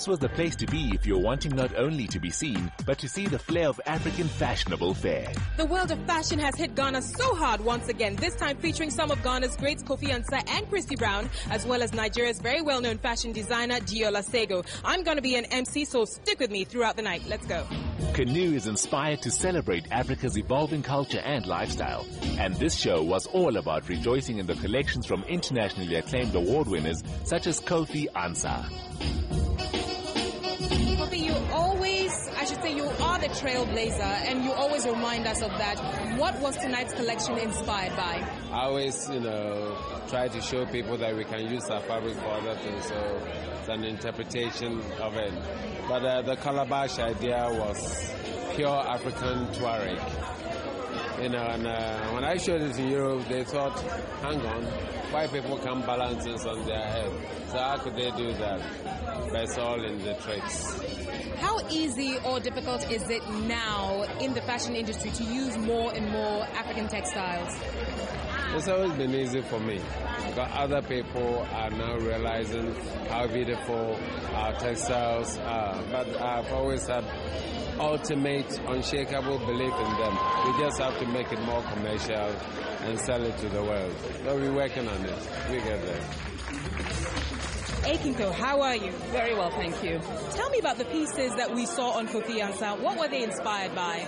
This was the place to be if you're wanting not only to be seen, but to see the flair of African fashionable fare. The world of fashion has hit Ghana so hard once again, this time featuring some of Ghana's greats Kofi Ansah and Christy Brown, as well as Nigeria's very well-known fashion designer Diola Sego. I'm going to be an MC, so stick with me throughout the night. Let's go. CANOE is inspired to celebrate Africa's evolving culture and lifestyle. And this show was all about rejoicing in the collections from internationally acclaimed award winners such as Kofi Ansah. Kofi, you are the trailblazer, and you always remind us of that. What was tonight's collection inspired by? I always, try to show people that we can use our fabric for other things, so it's an interpretation of it. But the calabash idea was pure African Tuareg. And when I showed it in Europe, they thought, hang on, why people can't balance this on their head? So how could they do that? But it's all in the tricks. How easy or difficult is it now in the fashion industry to use more and more African textiles? It's always been easy for me, because other people are now realizing how beautiful our textiles are. But I've always had ultimate, unshakable belief in them. We just have to make it more commercial and sell it to the world. So we're working on it. We get there. Akinto, how are you? Very well, thank you. Tell me about the pieces that we saw on Kofi Ansah. What were they inspired by?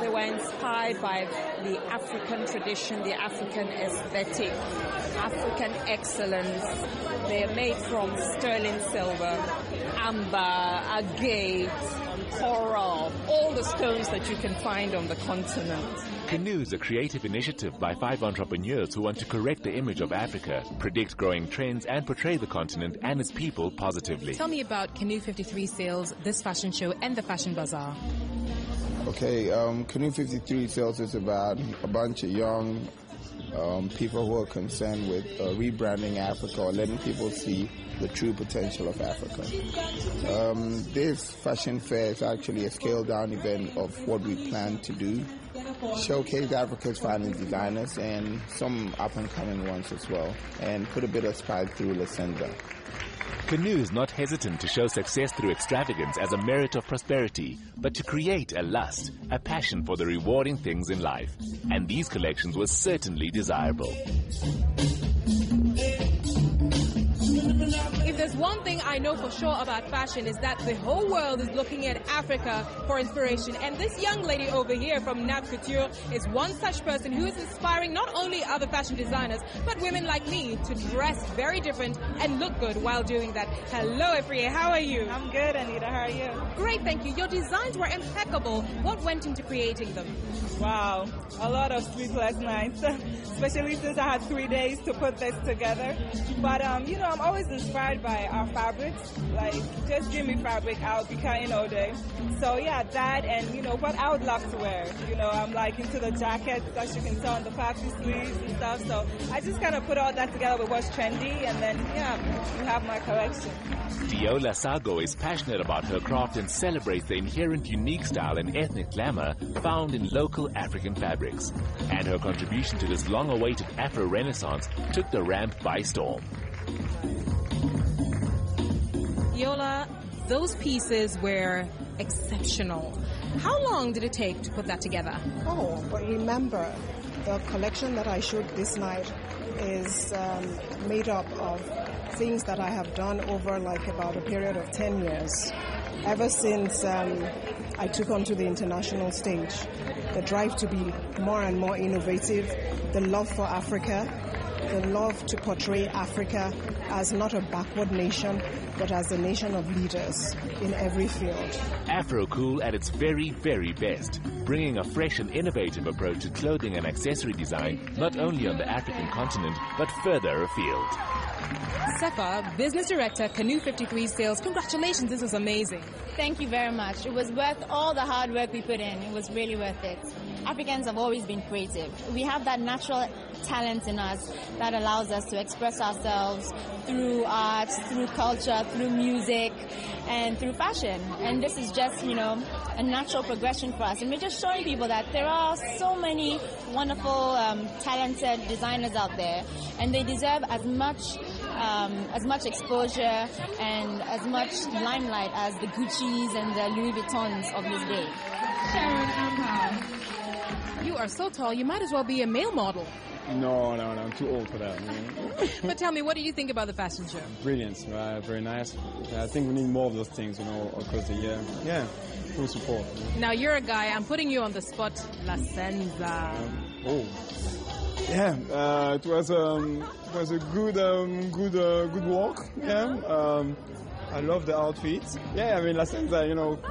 They were inspired by the African tradition, the African aesthetic, African excellence. They are made from sterling silver, amber, agate, coral, all the stones that you can find on the continent. CANOE is a creative initiative by 5 entrepreneurs who want to correct the image of Africa, predict growing trends, and portray the continent and its people positively. Tell me about CANOE 53 SAILS, this fashion show, and the Fashion Bazaar. Okay, CANOE 53 SAILS is about a bunch of young people who are concerned with rebranding Africa or letting people see the true potential of Africa. This fashion fair is actually a scaled-down event of what we plan to do. Showcase Africa's finest designers and some up-and-coming ones as well, and put a bit of spice through La Senda. CANOE is not hesitant to show success through extravagance as a merit of prosperity, but to create a lust, a passion for the rewarding things in life. And these collections were certainly desirable. If there's one thing I know for sure about fashion is that the whole world is looking at Africa for inspiration. And this young lady over here from Nav Couture is one such person who is inspiring not only other fashion designers, but women like me to dress very different and look good while doing that. Hello, Efrie. How are you? I'm good, Anita. How are you? Great, thank you. Your designs were impeccable. What went into creating them? Wow, a lot of sleepless nights, especially since I had 3 days to put this together. But, I'm always inspired by our fabrics. Like, just give me fabric, I'll be cutting all day. So, yeah, that and, what I would love to wear. I'm like into the jackets, as you can tell, on the puffy sleeves and stuff. So I just kind of put all that together with what's trendy, and then, you have my collection. Diola Sego is passionate about her craft and celebrates the inherent unique style and ethnic glamour found in local African fabrics. And her contribution to this long-awaited Afro-Renaissance took the ramp by storm. Diola, those pieces were exceptional. How long did it take to put that together? Oh, but remember, the collection that I showed this night is made up of things that I have done over about a period of 10 years. Ever since I took onto the international stage, the drive to be more and more innovative, the love for Africa, the love to portray Africa as not a backward nation, but as a nation of leaders in every field. Afro-cool at its very, very best, bringing a fresh and innovative approach to clothing and accessory design, not only on the African continent, but further afield. Sefa, Business Director, CANOE 53 SAILS, congratulations, this is amazing. Thank you very much. It was worth all the hard work we put in. It was really worth it. Africans have always been creative. We have that natural talent in us that allows us to express ourselves through art, through culture, through music, and through fashion. And this is just, a natural progression for us. And we're just showing people that there are so many wonderful, talented designers out there, and they deserve as much as much exposure and as much limelight as the Gucci's and the Louis Vuittons of his day. You are so tall, you might as well be a male model. No, I'm too old for that. But tell me, what do you think about the fashion show? Brilliant, very nice. I think we need more of those things, across the year. Yeah, full support. Now, you're a guy, I'm putting you on the spot, La Senza. Yeah, it was a good walk. Yeah, I love the outfits. Yeah, I mean, La Senza,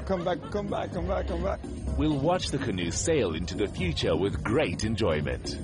come back. We'll watch the canoe sail into the future with great enjoyment.